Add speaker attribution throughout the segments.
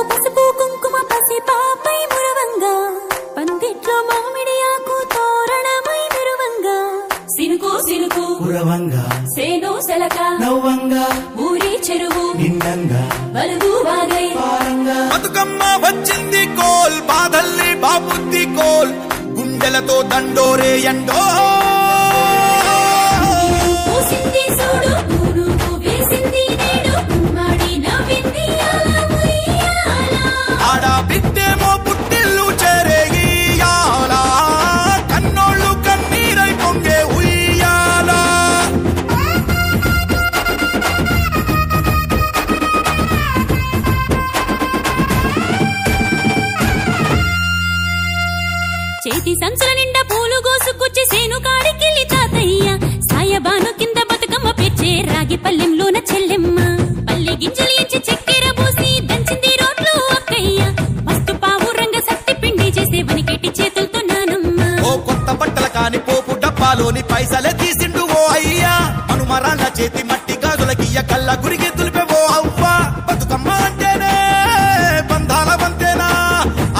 Speaker 1: పసుపు కుంకుమ పసి పాపై మురవంగా పందిట్లో మామిడి ఆకు తోరణమై మెరువంగా సినుకు సినుకు
Speaker 2: కురవంగా
Speaker 1: సేను సెలక
Speaker 2: నవ్వంగా
Speaker 1: ఊరి చెరువు
Speaker 2: నిండంగా
Speaker 1: బలుగు వాగై
Speaker 2: పారంగా
Speaker 3: బతుకమ్మ వచ్చింది కోల్ బాధల్ని బాబుద్ది కోల్ గుండెలతో దండోరే ఎండో
Speaker 1: పూసింది చూడు పూనుగు వేసింది నేడు కుమ్మడి నవ్వింది అలా ఉయ్యాల
Speaker 3: ఆడ బిడ్డేమో పుట్టిల్లు చెరేగియాల కన్నోళ్ళు కన్నీరై పొంగే ఉయ్యాల
Speaker 1: చేతి సంచుల నిండా పూలు గోసుకొచ్చి సేను కాడికెళ్ళి తాతయ్య సాయబాను కింద బతుకమ్మ పెచ్చే రాగి పల్లెంలోన చెల్లెమ్మ పల్లె గింజలు ఇచ్చి చక్కెర పోసి దంచింది రోడ్లు అక్కయ్య మస్తు పావు రంగ సత్తి పిండి చేసే వనికెట్టి చేతులతో నానమ్మ
Speaker 3: ఓ కొత్త బట్టల కాని పోపు డబ్బాలోని పైసలే తీసిండు ఓ అయ్యా మనుమరాళ్ళ చేతి మట్టి గాజులకియ్య కళ్ళ గురికి తులిపే ఓ అవ్వ బతుకమ్మ అంటేనే బంధాల వంతేనా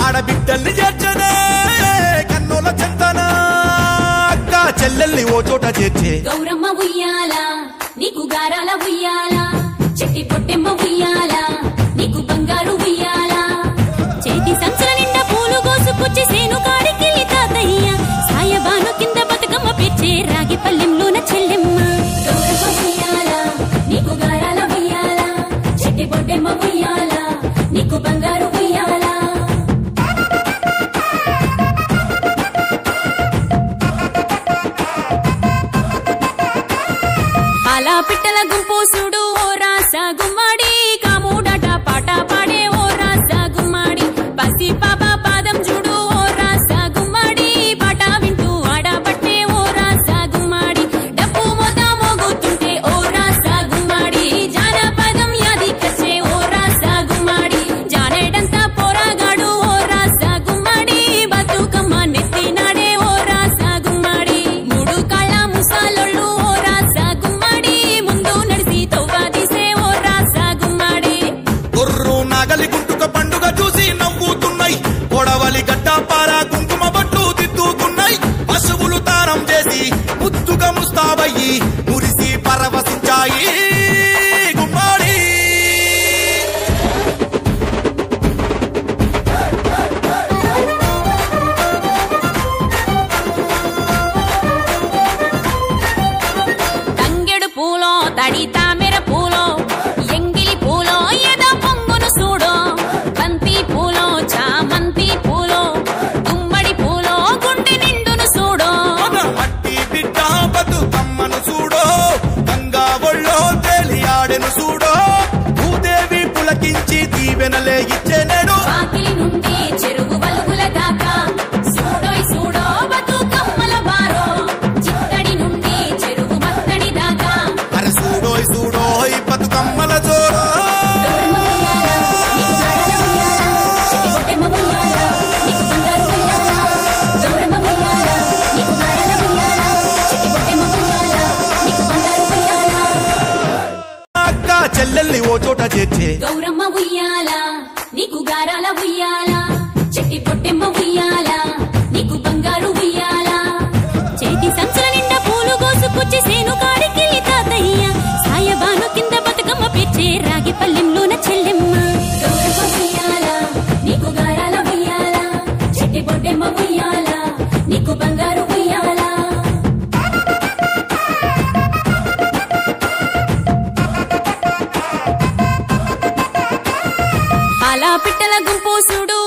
Speaker 3: ఆడబిడ్డల్ని చేర్చనే కన్నుల చెంతనా అక్క చెల్లెల్ని ఓ చోట చేర్చే
Speaker 1: గౌరమ్మ ఉయ్యాల నీకు గారాల ఉయ్యాల చెట్టి పొట్టెమ్మ ఉయ్యాల నీకు బంగారు ఉయ్యాల చేతి సంచుల నిండా పూలు గోసుకొచ్చి సేను కాడికెళ్ళి తాతయ్య సాయబాను కింద బతుకమ్మ పెచ్చే రాగి పల్లెంలోన చెల్లెమ్మ గౌరమ్మ ఉయ్యాల నీకు గారాల ఉయ్యాల చెట్టి పొట్టెమ్మ ఉయ్యాల నీకు బంగారు ఉయ్యాల అలా పిట్టల గుంపు చూడు ఓ రాస గుమ్మడి కాముడట పాట పాడే ఓ రాస గుమ్మడి పసి పాప పాదం చూడు ఓ రాస గుమ్మడి పాట వింటూ ఆడబట్టే ఓ రాస గుమ్మడి డప్పు మోత మోగుతుంటే ఓ రాస గుమ్మడి జానపదం యాది కచ్చే ఓ రాస గుమ్మడి జానేడంతా పోరాగాడు ఓ రాస గుమ్మడి బతుకమ్మ నెత్తినాడే ఓ రాస గుమ్మడి మూడు కాళ్ళ ముసాలొళ్ళు ఓ రాస గుమ్మడి ముందు నడిసి తవ్వాదిసే ఓ రాస గుమ్మడి
Speaker 3: గొర్రు నాగలి గుంటుక పండుగ చూసి నవ్వుతున్నాయి పొడవలి గడ్డ పారా కుంకుమ బట్టు దిద్దుకున్నాయి పశువులు తానం చేసి ముద్దుగా ముస్తాబయ్యి మురిసి పరవశించాయి గుమ్మాడి
Speaker 1: తంగెడు పూలో తడి తామెర పూలో ఎంగిలి పూలో ఎద పొంగును చూడో బంతి పూలో చామంతి పూలో గుమ్మడి పూలో గుండె నిండును చూడో
Speaker 3: మన మట్టి బిడ్డ బతుకమ్మను చూడో గంగా ఒళ్ళో తేలియాడెను చూడో భూదేవి పులకించి దీవెనలే ఇచ్చేనేడు
Speaker 1: వాకిలి నుండి చెరువు వలుగుల దాకా చూడోయ్ చూడో బతుకమ్మల బారో చిత్తడి నుండి చెరువు మత్తడి దాకా
Speaker 3: అరే చూడోయ్ చూడోయ్ బతుకమ్మల జోరో అక్క చెల్లెల్ని ఓ చోట చేర్చే
Speaker 1: గౌరమ్మ ఉయ్యాల నీకు గారాల ఉయ్యాల చెట్టి పొట్టెమ్మ ఉయ్యాల నీకు బంగారు ఉయ్యాల చేతి సంచుల నిండా పూలు గోసుకొచ్చి సేను కాడికెళ్ళి తాతయ్య సాయబాను కింద బతుకమ్మ పెచ్చే రాగి పల్లెంలోన చెల్లెమ్మ గౌరమ్మ ఉయ్యాల నీకు గారాల ఉయ్యాల చెట్టి పొట్టెమ్మ ఉయ్యాల నీకు బంగారు ఉయ్యాల అలా పిట్టల గుంపు చూడు